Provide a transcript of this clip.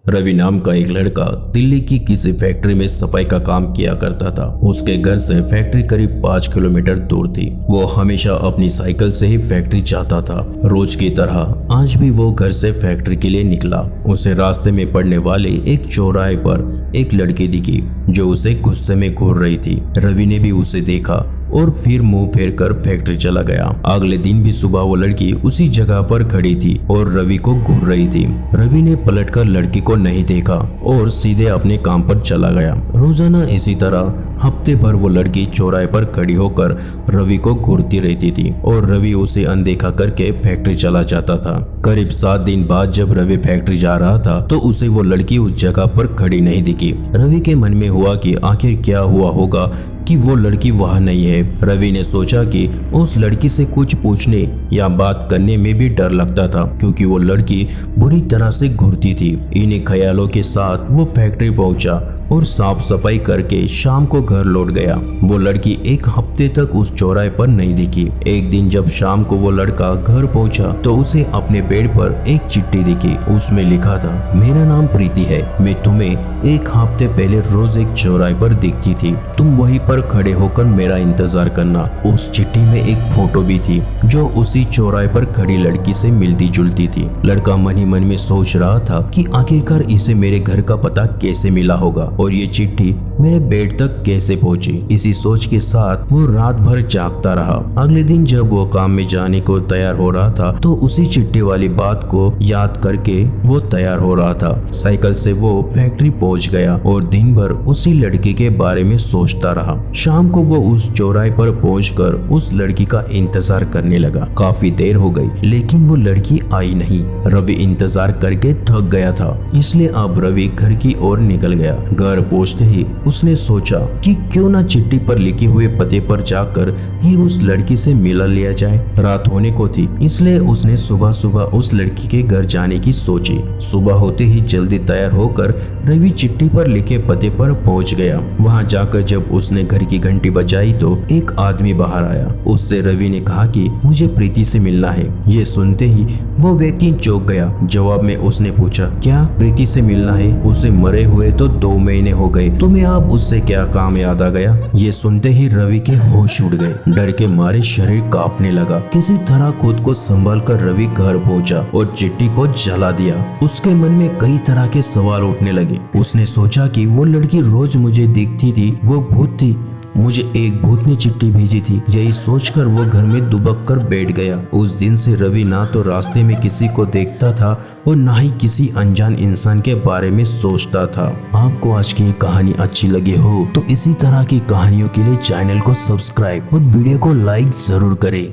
रवि नाम का एक लड़का दिल्ली की किसी फैक्ट्री में सफाई का काम किया करता था। उसके घर से फैक्ट्री करीब 5 किलोमीटर दूर थी। वो हमेशा अपनी साइकिल से ही फैक्ट्री जाता था। रोज की तरह आज भी वो घर से फैक्ट्री के लिए निकला। उसे रास्ते में पड़ने वाले एक चौराहे पर एक लड़की दिखी जो उसे गुस्से में घूर रही थी। रवि ने भी उसे देखा और फिर मुंह फेर कर फैक्ट्री चला गया। अगले दिन भी सुबह वो लड़की उसी जगह पर खड़ी थी और रवि को घूर रही थी। रवि ने पलटकर लड़की को नहीं देखा और सीधे अपने काम पर चला गया। रोजाना इसी तरह हफ्ते भर वो लड़की चौराहे पर खड़ी होकर रवि को घूरती रहती थी और रवि उसे अनदेखा करके फैक्ट्री चला जाता था। करीब 7 दिन बाद जब रवि फैक्ट्री जा रहा था तो उसे वो लड़की उस जगह पर खड़ी नहीं दिखी। रवि के मन में हुआ कि आखिर क्या हुआ होगा कि वो लड़की वहाँ नहीं है। रवि ने सोचा कि उस लड़की से कुछ पूछने या बात करने में भी डर लगता था क्योंकि वो लड़की बुरी तरह से घूरती थी। इन्हीं ख्यालों के साथ वो फैक्ट्री पहुंचा और साफ सफाई करके शाम को घर लौट गया। वो लड़की एक हफ्ते तक उस चौराहे पर नहीं दिखी। एक दिन जब शाम को वो लड़का घर पहुंचा तो उसे अपने बेड पर एक चिट्ठी दिखी। उसमें लिखा था, मेरा नाम प्रीति है, मैं तुम्हें एक हफ्ते पहले रोज एक चौराहे पर दिखती थी, तुम वहीं पर खड़े होकर मेरा इंतजार करना। उस चिट्ठी में एक फोटो भी थी जो उसी चौराहे पर खड़ी लड़की से मिलती जुलती थी। लड़का मन ही मन में सोच रहा था कि आखिरकार इसे मेरे घर का पता कैसे मिला होगा और ये चिट्ठी मेरे बेड तक कैसे पहुंची। इसी सोच के साथ वो रात भर जागता रहा। अगले दिन जब वो काम में जाने को तैयार हो रहा था तो उसी चिट्ठी वाली बात को याद करके वो तैयार हो रहा था। साइकिल से वो फैक्ट्री पहुंच गया और दिन भर उसी लड़की के बारे में सोचता रहा। शाम को वो उस चौराहे पर पहुंचकर उस लड़की का इंतजार करने लगा। काफी देर हो गई लेकिन वो लड़की आई नहीं। रवि इंतजार करके थक गया था, इसलिए अब रवि घर की ओर निकल गया। घर पहुंचते ही उसने सोचा कि क्यों ना चिट्ठी पर लिखे हुए पते पर जाकर ही उस लड़की से मिला लिया जाए। रात होने को थी इसलिए उसने सुबह सुबह उस लड़की के घर जाने की सोची। सुबह होते ही जल्दी तैयार होकर रवि चिट्ठी पर लिखे पते पर पहुंच गया। वहां जाकर जब उसने घर की घंटी बजाई तो एक आदमी बाहर आया। उससे रवि ने कहा कि मुझे प्रीति से मिलना है। ये सुनते ही वो व्यक्ति चौंक गया। जवाब में उसने पूछा, क्या प्रीति से मिलना है? उसे मरे हुए तो 2 महीने हो गए, तुम्हें अब उससे क्या काम याद आ गया? ये सुनते ही रवि के होश उड़ गए। डर के मारे शरीर कांपने लगा। किसी तरह खुद को संभाल कर रवि घर पहुंचा और चिट्ठी को जला दिया। उसके मन में कई तरह के सवाल उठने लगे। उसने सोचा कि वो लड़की रोज मुझे दिखती थी, वो भूत थी, मुझे एक भूत ने चिट्ठी भेजी थी। यही सोचकर वो घर में दुबक कर बैठ गया। उस दिन से रवि ना तो रास्ते में किसी को देखता था और ना ही किसी अनजान इंसान के बारे में सोचता था। आपको आज की कहानी अच्छी लगी हो तो इसी तरह की कहानियों के लिए चैनल को सब्सक्राइब और वीडियो को लाइक जरूर करें।